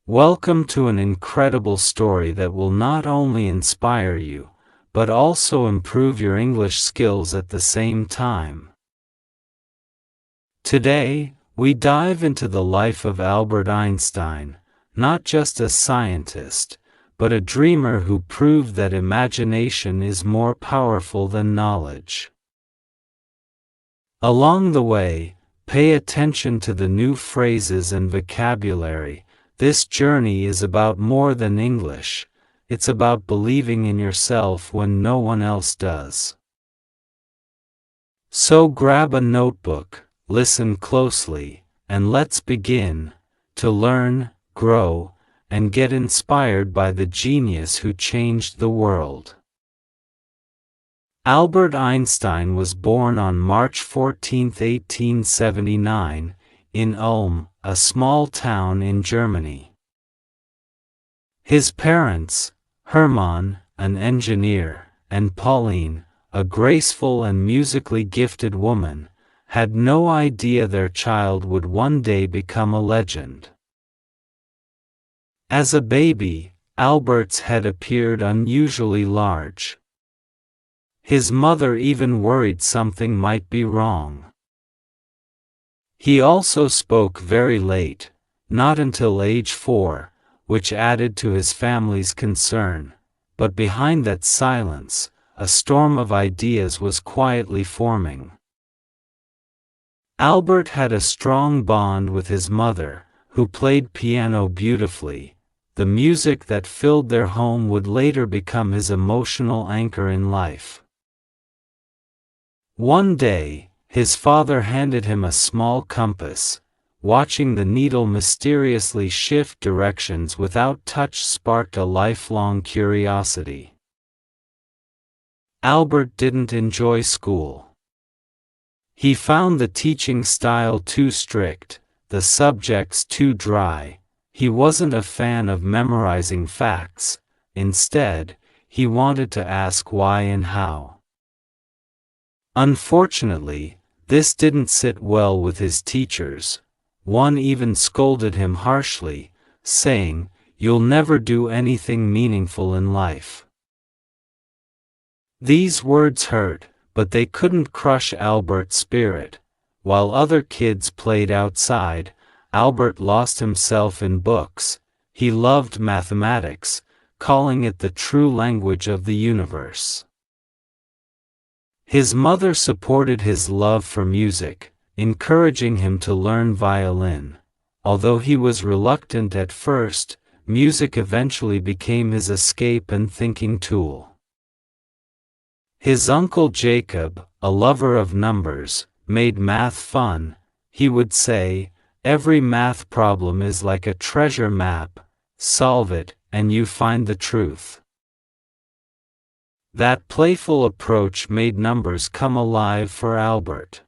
Welcome to an incredible story that will not only inspire you, but also improve your English skills at the same time. Today, we dive into the life of Albert Einstein, not just a scientist, but a dreamer who proved that imagination is more powerful than knowledge. Along the way, pay attention to the new phrases and vocabulary. This journey is about more than English. It's about believing in yourself when no one else does. So grab a notebook, listen closely, and let's begin to learn, grow, and get inspired by the genius who changed the world. Albert Einstein was born on March 14, 1879, in Ulm, a small town in Germany. His parents, Hermann, an engineer, and Pauline, a graceful and musically gifted woman, had no idea their child would one day become a legend. As a baby, Albert's head appeared unusually large. His mother even worried something might be wrong. He also spoke very late, not until age 4, which added to his family's concern, but behind that silence, a storm of ideas was quietly forming. Albert had a strong bond with his mother, who played piano beautifully. The music that filled their home would later become his emotional anchor in life. One day, his father handed him a small compass. Watching the needle mysteriously shift directions without touch sparked a lifelong curiosity. Albert didn't enjoy school. He found the teaching style too strict, the subjects too dry. He wasn't a fan of memorizing facts. Instead, he wanted to ask why and how. Unfortunately, this didn't sit well with his teachers. One even scolded him harshly, saying, "You'll never do anything meaningful in life." These words hurt, but they couldn't crush Albert's spirit. While other kids played outside, Albert lost himself in books. He loved mathematics, calling it the true language of the universe. His mother supported his love for music, encouraging him to learn violin. Although he was reluctant at first, music eventually became his escape and thinking tool. His uncle Jacob, a lover of numbers, made math fun. He would say, "Every math problem is like a treasure map. Solve it, and you find the truth." That playful approach made numbers come alive for Albert.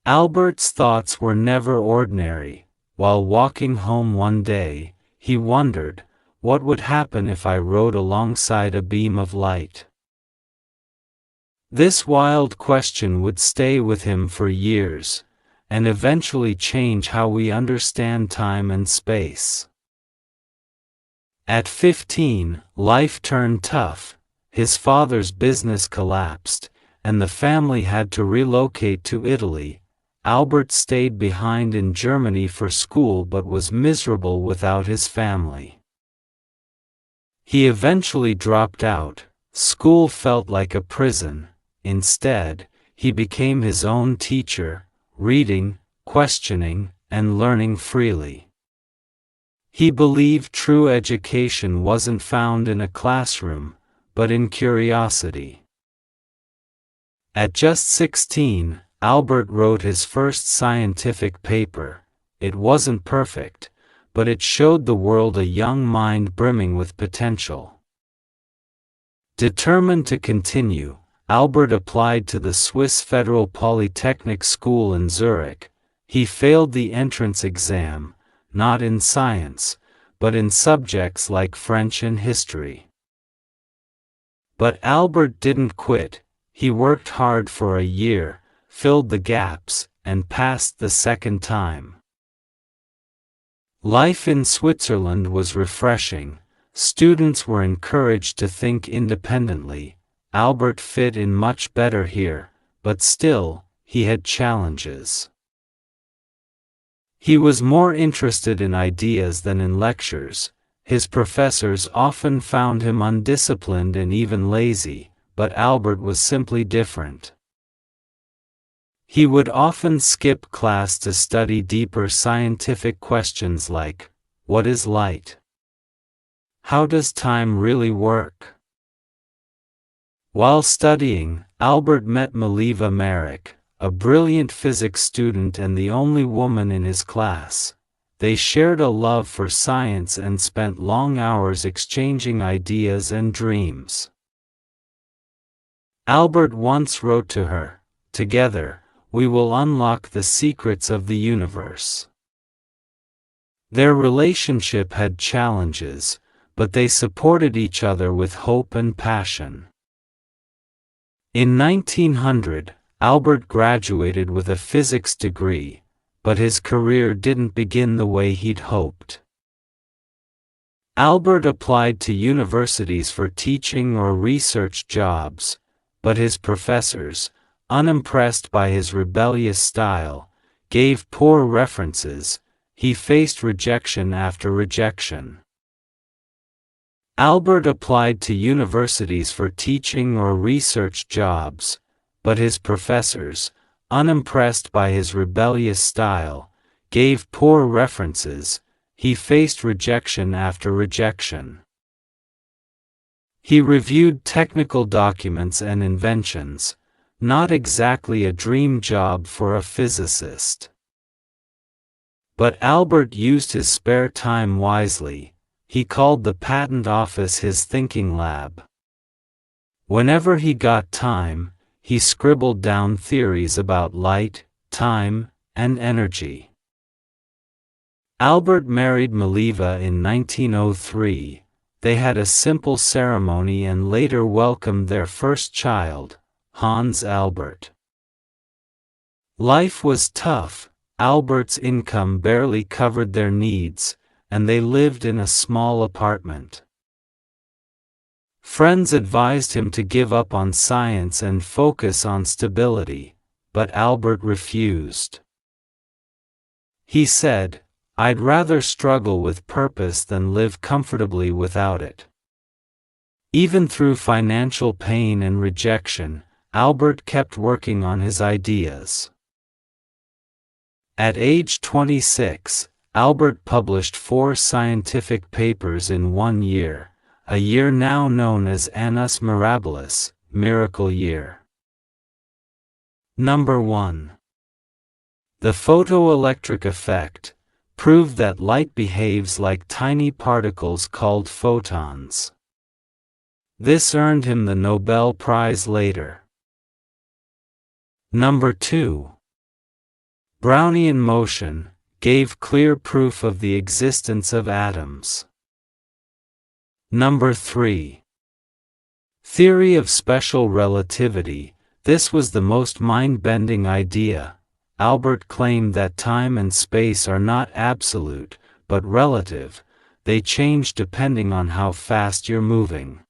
Albert's thoughts were never ordinary. While walking home one day, he wondered, what would happen if I rode alongside a beam of light? This wild question would stay with him for years, and eventually change how we understand time and space. At 15, life turned tough. His father's business collapsed, and the family had to relocate to Italy. Albert stayed behind in Germany for school but was miserable without his family. He eventually dropped out. School felt like a prison. Instead, he became his own teacher, reading, questioning, and learning freely. He believed true education wasn't found in a classroom, but in curiosity. At just 16, Albert wrote his first scientific paper. It wasn't perfect, but it showed the world a young mind brimming with potential. Determined to continue, Albert applied to the Swiss Federal Polytechnic School in Zurich. He failed the entrance exam, not in science, but in subjects like French and history. But Albert didn't quit. He worked hard for a year, filled the gaps, and passed the second time. Life in Switzerland was refreshing. Students were encouraged to think independently. Albert fit in much better here, but still, he had challenges. He was more interested in ideas than in lectures. His professors often found him undisciplined and even lazy, but Albert was simply different. He would often skip class to study deeper scientific questions like, what is light? How does time really work? While studying, Albert met Mileva Merrick, a brilliant physics student and the only woman in his class. They shared a love for science and spent long hours exchanging ideas and dreams. Albert once wrote to her, "Together, we will unlock the secrets of the universe." Their relationship had challenges, but they supported each other with hope and passion. In 1900, Albert graduated with a physics degree, but his career didn't begin the way he'd hoped. Albert applied to universities for teaching or research jobs, but his professors, unimpressed by his rebellious style, gave poor references. He faced rejection after rejection. Albert applied to universities for teaching or research jobs, but his professors, unimpressed by his rebellious style, gave poor references. He faced rejection after rejection. He reviewed technical documents and inventions, not exactly a dream job for a physicist. But Albert used his spare time wisely. He called the patent office his thinking lab. Whenever he got time, he scribbled down theories about light, time, and energy. Albert married Mileva in 1903. They had a simple ceremony and later welcomed their first child, Hans Albert. Life was tough. Albert's income barely covered their needs, and they lived in a small apartment. Friends advised him to give up on science and focus on stability, but Albert refused. He said, "I'd rather struggle with purpose than live comfortably without it." Even through financial pain and rejection, Albert kept working on his ideas. At age 26, Albert published 4 scientific papers in 1 year, a year now known as Annus Mirabilis, Miracle Year. Number 1. The photoelectric effect proved that light behaves like tiny particles called photons. This earned him the Nobel Prize later. Number 2. Brownian motion gave clear proof of the existence of atoms. Number 3. Theory of special relativity. This was the most mind-bending idea. Albert claimed that time and space are not absolute, but relative. They change depending on how fast you're moving.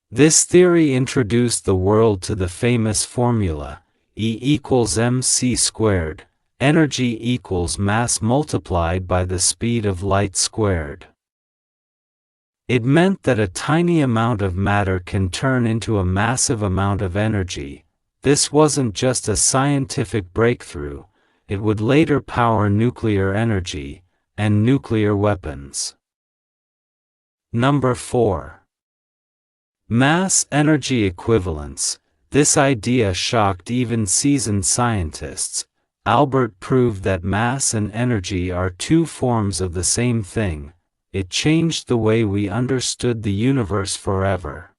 This theory introduced the world to the famous formula, E equals mc squared, energy equals mass multiplied by the speed of light squared. It meant that a tiny amount of matter can turn into a massive amount of energy. This wasn't just a scientific breakthrough, it would later power nuclear energy and nuclear weapons. Number 4. Mass-energy equivalence. This idea shocked even seasoned scientists. Albert proved that mass and energy are 2 forms of the same thing. It changed the way we understood the universe forever.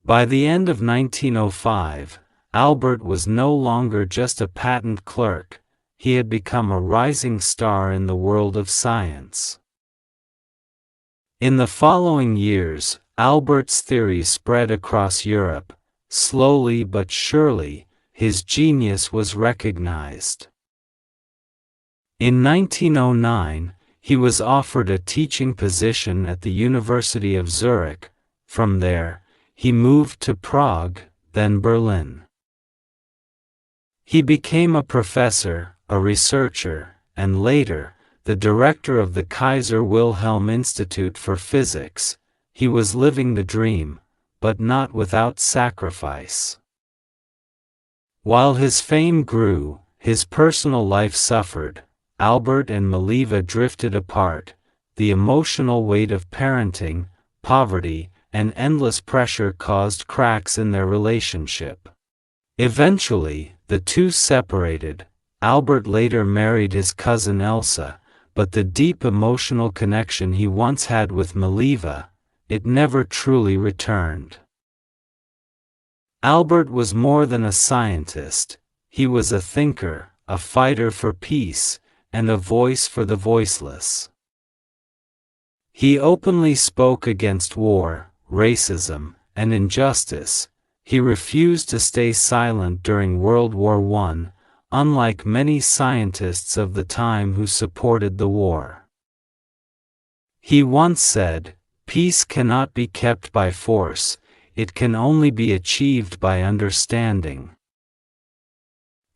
By the end of 1905, Albert was no longer just a patent clerk. He had become a rising star in the world of science. In the following years, Albert's theory spread across Europe. Slowly but surely, his genius was recognized. In 1909, he was offered a teaching position at the University of Zurich. From there, he moved to Prague, then Berlin. He became a professor, a researcher, and later, the director of the Kaiser Wilhelm Institute for Physics. He was living the dream, but not without sacrifice. While his fame grew, his personal life suffered. Albert and Mileva drifted apart. The emotional weight of parenting, poverty, and endless pressure caused cracks in their relationship. Eventually, the two separated. Albert later married his cousin Elsa, but the deep emotional connection he once had with Mileva, it never truly returned. Albert was more than a scientist. He was a thinker, a fighter for peace, and a voice for the voiceless. He openly spoke against war, racism, and injustice. He refused to stay silent during World War I, unlike many scientists of the time who supported the war. He once said, "Peace cannot be kept by force, it can only be achieved by understanding."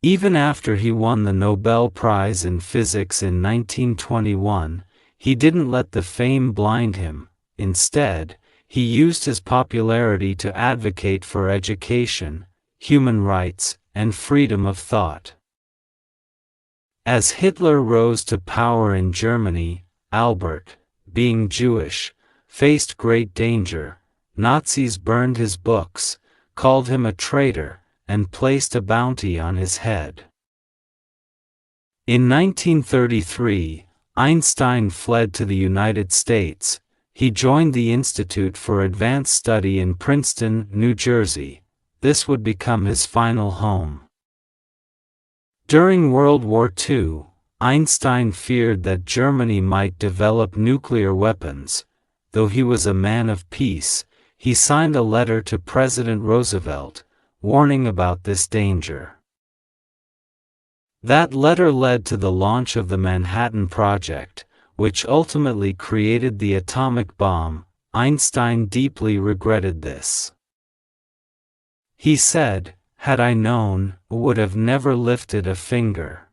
Even after he won the Nobel Prize in Physics in 1921, he didn't let the fame blind him. Instead, he used his popularity to advocate for education, human rights, and freedom of thought. As Hitler rose to power in Germany, Albert, being Jewish, faced great danger. Nazis burned his books, called him a traitor, and placed a bounty on his head. In 1933, Einstein fled to the United States. He joined the Institute for Advanced Study in Princeton, New Jersey. This would become his final home. During World War II, Einstein feared that Germany might develop nuclear weapons. Though he was a man of peace, he signed a letter to President Roosevelt, warning about this danger. That letter led to the launch of the Manhattan Project, which ultimately created the atomic bomb. Einstein deeply regretted this. He said, "Had I known, I would have never lifted a finger."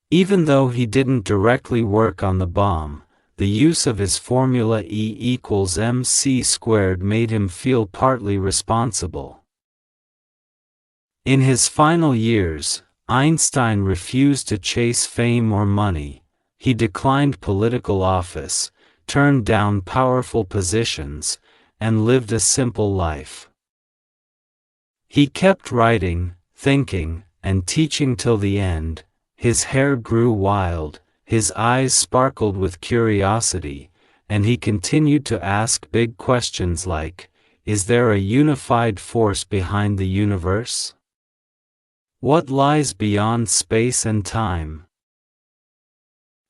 Even though he didn't directly work on the bomb, the use of his formula E=mc² made him feel partly responsible. In his final years, Einstein refused to chase fame or money. He declined political office, turned down powerful positions, and lived a simple life. He kept writing, thinking, and teaching till the end. His hair grew wild, his eyes sparkled with curiosity, and he continued to ask big questions like, is there a unified force behind the universe? What lies beyond space and time?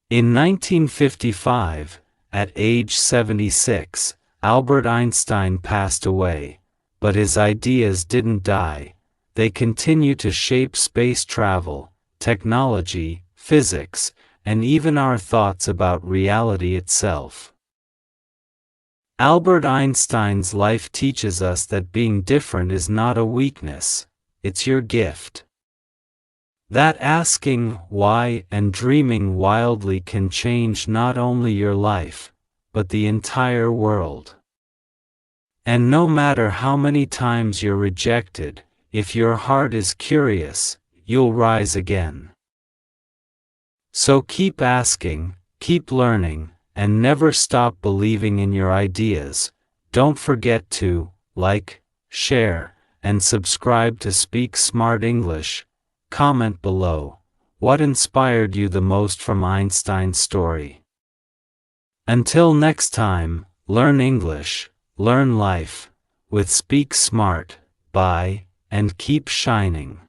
In 1955, at age 76, Albert Einstein passed away, but his ideas didn't die. They continue to shape space travel, technology, physics, and even our thoughts about reality itself. Albert Einstein's life teaches us that being different is not a weakness, it's your gift. That asking why and dreaming wildly can change not only your life, but the entire world. And no matter how many times you're rejected, if your heart is curious, you'll rise again. So keep asking, keep learning, and never stop believing in your ideas. Don't forget to like, share, and subscribe to Speak Smart English. Comment below, what inspired you the most from Einstein's story? Until next time, learn English, learn life, with Speak Smart, bye, and keep shining.